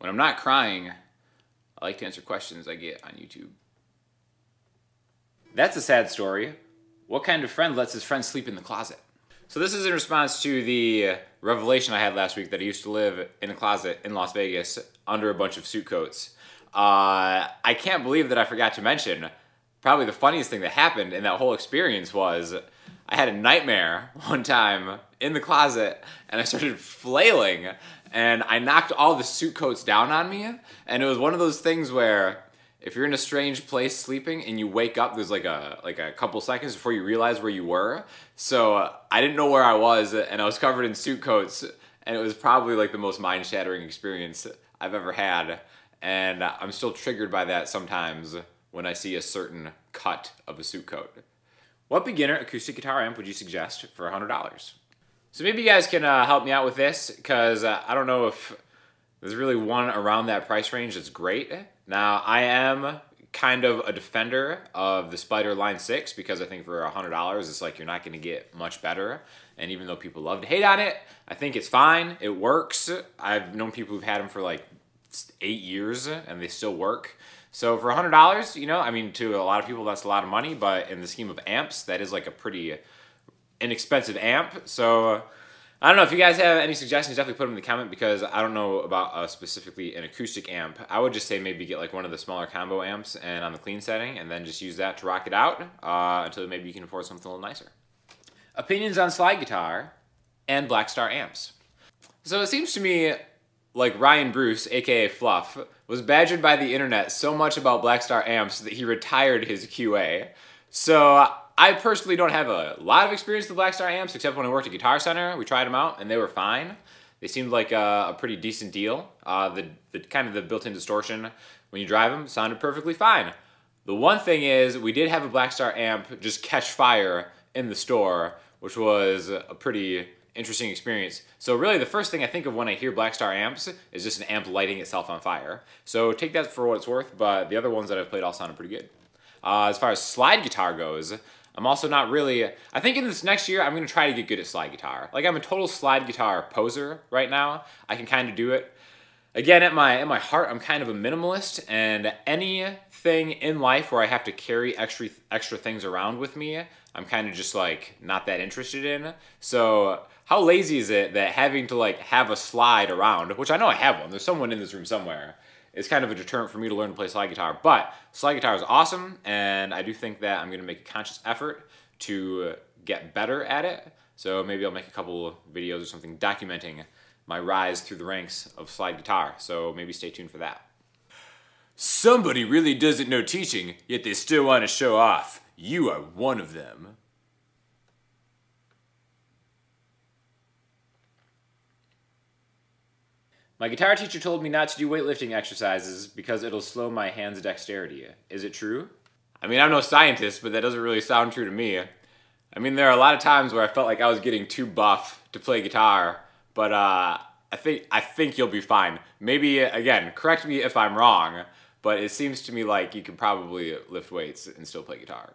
When I'm not crying, I like to answer questions I get on YouTube. That's a sad story. What kind of friend lets his friend sleep in the closet? So this is in response to the revelation I had last week that I used to live in a closet in Las Vegas under a bunch of suit coats. I can't believe that I forgot to mention, probably the funniest thing that happened in that whole experience was I had a nightmare one time in the closet and I started flailing and I knocked all the suit coats down on me, and it was one of those things where if you're in a strange place sleeping and you wake up, there's like a couple seconds before you realize where you were. So I didn't know where I was and I was covered in suit coats, and it was probably like the most mind-shattering experience I've ever had, and I'm still triggered by that sometimes when I see a certain cut of a suit coat. What beginner acoustic guitar amp would you suggest for $100? So maybe you guys can help me out with this, because I don't know if there's really one around that price range that's great. Now, I am kind of a defender of the Spider Line 6 because I think for $100, it's like you're not going to get much better. And even though people love to hate on it, I think it's fine. It works. I've known people who've had them for like 8 years and they still work. So for $100, you know, I mean, to a lot of people, that's a lot of money. But in the scheme of amps, that is like a pretty inexpensive amp. So I don't know, if you guys have any suggestions, definitely put them in the comment, because I don't know about specifically an acoustic amp. I would just say maybe get like one of the smaller combo amps and on the clean setting, and then just use that to rock it out until maybe you can afford something a little nicer. Opinions on slide guitar and Blackstar amps. So it seems to me like Ryan Bruce, aka Fluff, was badgered by the internet so much about Blackstar amps that he retired his QA. So I personally don't have a lot of experience with Blackstar amps, except when I worked at Guitar Center. We tried them out, and they were fine. They seemed like a pretty decent deal. The kind of the built-in distortion when you drive them sounded perfectly fine. The one thing is, we did have a Blackstar amp just catch fire in the store, which was a pretty interesting experience. So really, the first thing I think of when I hear Blackstar amps is just an amp lighting itself on fire. So take that for what it's worth, but the other ones that I've played all sounded pretty good. As far as slide guitar goes, I'm also not really, I think in this next year, I'm going to try to get good at slide guitar. Like, I'm a total slide guitar poser right now. I can kind of do it. Again, at my heart, I'm kind of a minimalist, and anything in life where I have to carry extra things around with me, I'm kind of just like not that interested in. So how lazy is it that having to like have a slide around, which I know I have one, there's someone in this room somewhere, is kind of a deterrent for me to learn to play slide guitar. But slide guitar is awesome, and I do think that I'm going to make a conscious effort to get better at it. So maybe I'll make a couple videos or something documenting my rise through the ranks of slide guitar. So maybe stay tuned for that. Somebody really doesn't know teaching, yet they still want to show off. You are one of them. My guitar teacher told me not to do weightlifting exercises because it'll slow my hands' dexterity. Is it true? I mean, I'm no scientist, but that doesn't really sound true to me. I mean, there are a lot of times where I felt like I was getting too buff to play guitar, but I think you'll be fine. Maybe, again, correct me if I'm wrong, but it seems to me like you could probably lift weights and still play guitar.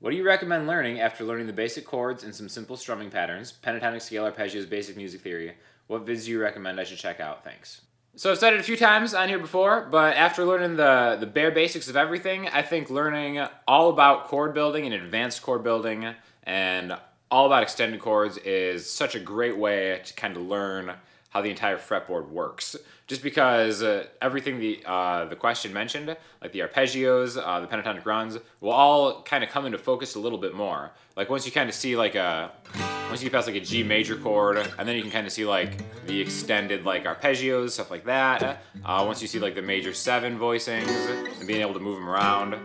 What do you recommend learning after learning the basic chords and some simple strumming patterns, pentatonic scale, arpeggios, basic music theory? What vids do you recommend I should check out? Thanks. So I've said it a few times on here before, but after learning the bare basics of everything, I think learning all about chord building and advanced chord building and all about extended chords is such a great way to kind of learn how the entire fretboard works. Just because everything the question mentioned, like the arpeggios, the pentatonic runs, will all kind of come into focus a little bit more. Like once you kind of see like once you get past like a G major chord, and then you can kind of see like the extended like arpeggios, stuff like that. Once you see like the major 7 voicings and being able to move them around.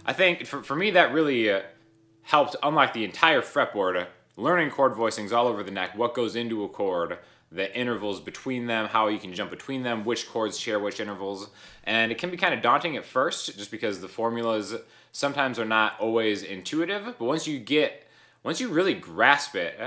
I think for me that really helped unlock the entire fretboard, learning chord voicings all over the neck, what goes into a chord, the intervals between them, how you can jump between them, which chords share which intervals. And it can be kind of daunting at first, just because the formulas sometimes are not always intuitive. But once you really grasp it,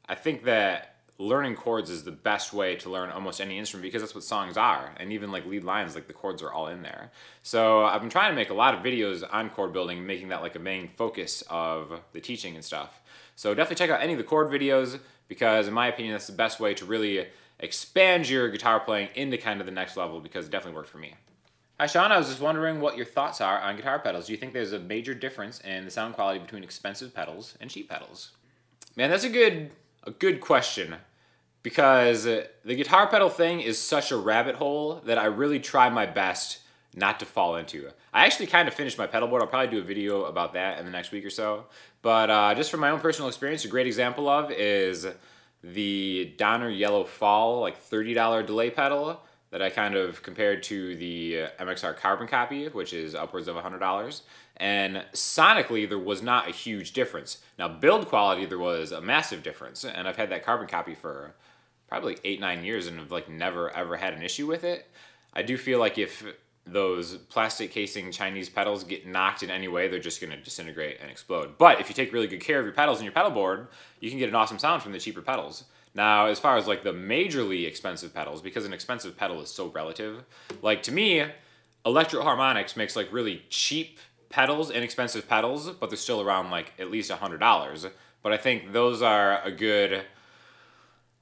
I think that learning chords is the best way to learn almost any instrument, because that's what songs are. And even like lead lines, like the chords are all in there. So I've been trying to make a lot of videos on chord building, making that like a main focus of the teaching and stuff. So definitely check out any of the chord videos, because in my opinion, that's the best way to really expand your guitar playing into kind of the next level, because it definitely worked for me. Hi Sean, I was just wondering what your thoughts are on guitar pedals. Do you think there's a major difference in the sound quality between expensive pedals and cheap pedals? Man, that's a good question, because the guitar pedal thing is such a rabbit hole that I really try my best not to fall into. I actually kind of finished my pedal board. I'll probably do a video about that in the next week or so. But just from my own personal experience, a great example of is the Donner Yellow Fall, like $30 delay pedal that I kind of compared to the MXR Carbon copy, which is upwards of $100. And sonically, there was not a huge difference. Now, build quality, there was a massive difference. And I've had that Carbon copy for probably 8-9 years and have like never ever had an issue with it. I do feel like if those plastic casing Chinese pedals get knocked in any way, they're just going to disintegrate and explode. But if you take really good care of your pedals and your pedal board, you can get an awesome sound from the cheaper pedals. Now, as far as like the majorly expensive pedals, because an expensive pedal is so relative, like to me, Electro Harmonics makes like really cheap pedals, inexpensive pedals, but they're still around like at least $100. But I think those are a good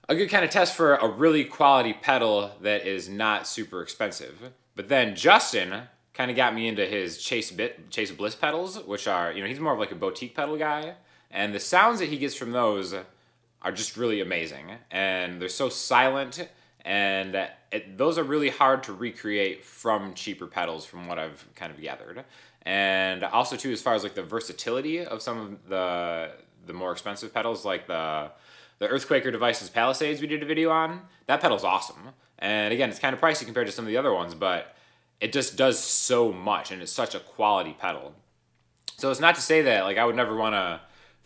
kind of test for a really quality pedal that is not super expensive. But then Justin kind of got me into his Chase Bliss pedals, which are, he's more of like a boutique pedal guy. And the sounds that he gets from those are just really amazing. And they're so silent, and those are really hard to recreate from cheaper pedals from what I've kind of gathered. And also too, as far as like the versatility of some of the more expensive pedals, like the Earthquaker Devices Palisades we did a video on, that pedal's awesome. And again, it's kind of pricey compared to some of the other ones, but it just does so much, and it's such a quality pedal. So it's not to say that like I would never want to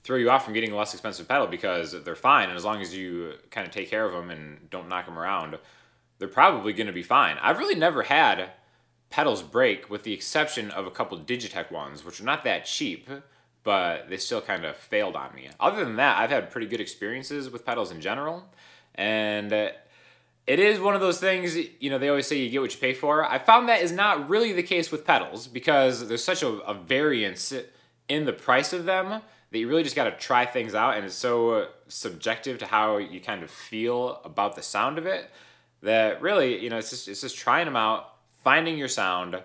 throw you off from getting a less expensive pedal, because they're fine, and as long as you kind of take care of them and don't knock them around, they're probably going to be fine. I've really never had pedals break, with the exception of a couple Digitech ones, which are not that cheap, but they still kind of failed on me. Other than that, I've had pretty good experiences with pedals in general, and it is one of those things, they always say you get what you pay for. I found that is not really the case with pedals, because there's such a variance in the price of them that you really just got to try things out, and it's so subjective to how you kind of feel about the sound of it, that really, it's just trying them out, finding your sound.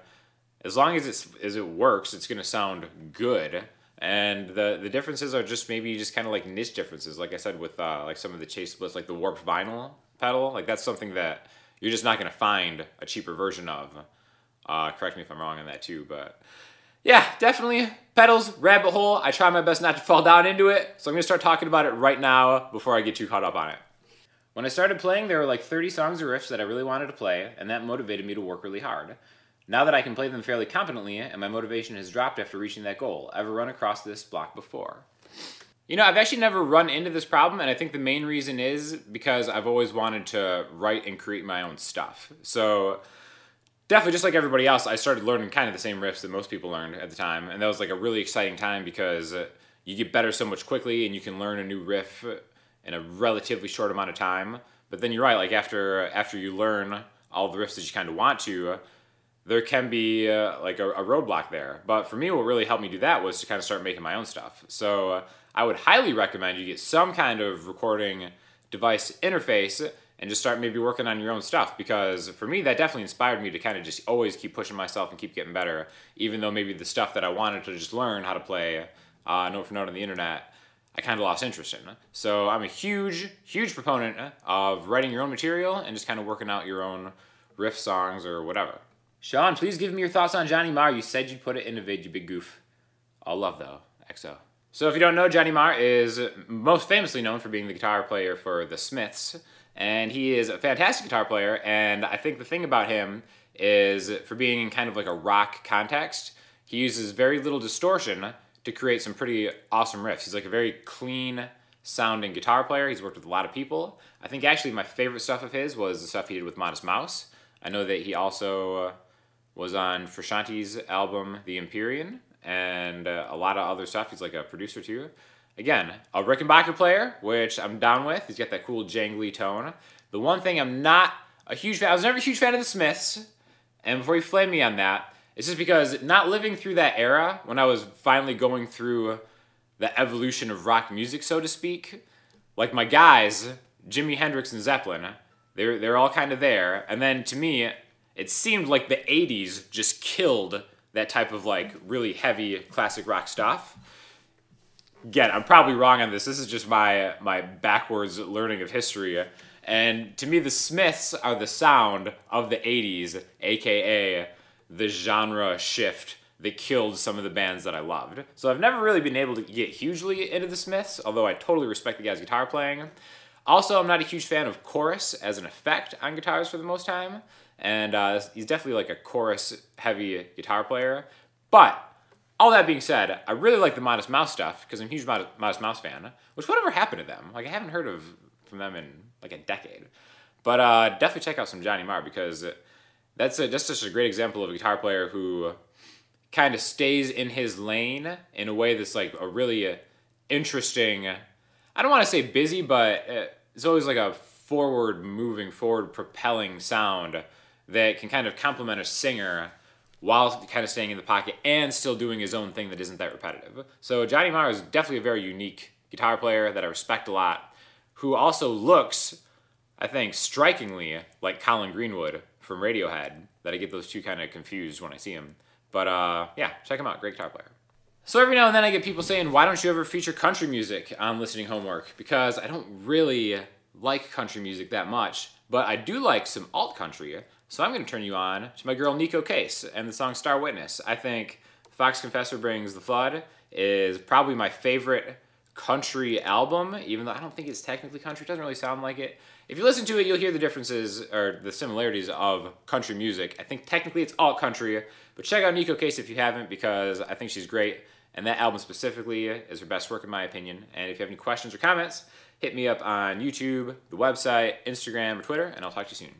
As long as it works, it's going to sound good. And the differences are just maybe just kind of like niche differences. Like I said, with like some of the Chase Bliss, like the warped vinyl pedal, like that's something that you're just not going to find a cheaper version of. Correct me if I'm wrong on that too, but yeah, definitely pedals, rabbit hole. I try my best not to fall down into it, so I'm going to start talking about it right now before I get too caught up on it. When I started playing, there were like 30 songs or riffs that I really wanted to play, and that motivated me to work really hard. Now that I can play them fairly competently, and my motivation has dropped after reaching that goal, ever run across this block before? I've actually never run into this problem, and I think the main reason is because I've always wanted to write and create my own stuff. So definitely, just like everybody else, I started learning kind of the same riffs that most people learned at the time, and that was like a really exciting time, because you get better so much quickly, and you can learn a new riff in a relatively short amount of time. But then you're right, like after you learn all the riffs that you kind of want to, there can be like a roadblock there. But for me, what really helped me do that was to kind of start making my own stuff. So I would highly recommend you get some kind of recording device interface and just start maybe working on your own stuff, because for me, that definitely inspired me to kind of just always keep pushing myself and keep getting better, even though maybe the stuff that I wanted to just learn how to play note for note on the internet, I kind of lost interest in. So I'm a huge proponent of writing your own material and just kind of working out your own riff songs or whatever. Sean, please give me your thoughts on Johnny Marr. You said you'd put it in a vid, you big goof. All love, though. XO. So if you don't know, Johnny Marr is most famously known for being the guitar player for The Smiths, and he is a fantastic guitar player, and I think the thing about him is, for being in kind of like a rock context, he uses very little distortion to create some pretty awesome riffs. He's like a very clean sounding guitar player. He's worked with a lot of people. I think actually my favorite stuff of his was the stuff he did with Modest Mouse. I know that he also was on Frusciante's album The Empyrean, and a lot of other stuff. He's like a producer too. Again, a Rickenbacker player, which I'm down with. He's got that cool jangly tone. The one thing I'm not a huge fan, I was never a huge fan of the Smiths, and before you flame me on that, it's just because not living through that era, when I was finally going through the evolution of rock music, so to speak, like my guys, Jimi Hendrix and Zeppelin, They're all kind of there. And then to me, it seemed like the 80s just killed that type of like really heavy classic rock stuff. Again, I'm probably wrong on this. This is just my backwards learning of history. And to me, the Smiths are the sound of the 80s, aka the genre shift that killed some of the bands that I loved. So I've never really been able to get hugely into the Smiths, although I totally respect the guy's guitar playing. Also, I'm not a huge fan of chorus as an effect on guitars for the most time, and he's definitely like a chorus-heavy guitar player. But all that being said, I really like the Modest Mouse stuff because I'm a huge Modest Mouse fan. Which whatever happened to them? Like I haven't heard from them in like a decade. But definitely check out some Johnny Marr because that's just a great example of a guitar player who kind of stays in his lane in a way that's like a really interesting. I don't want to say busy, but it's always like a forward propelling sound that can kind of complement a singer while kind of staying in the pocket and still doing his own thing that isn't that repetitive. So Johnny Marr is definitely a very unique guitar player that I respect a lot, who also looks, I think, strikingly like Colin Greenwood from Radiohead, that I get those two kind of confused when I see him. But yeah, check him out, great guitar player. So every now and then I get people saying, why don't you ever feature country music on listening homework? Because I don't really like country music that much, but I do like some alt country. So I'm going to turn you on to my girl Neko Case and the song Star Witness. I think Fox Confessor Brings the Flood is probably my favorite country album, even though I don't think it's technically country. It doesn't really sound like it. If you listen to it, you'll hear the differences or the similarities of country music. I think technically it's alt country, but check out Neko Case if you haven't because I think she's great. And that album specifically is her best work in my opinion. And if you have any questions or comments, hit me up on YouTube, the website, Instagram, or Twitter, and I'll talk to you soon.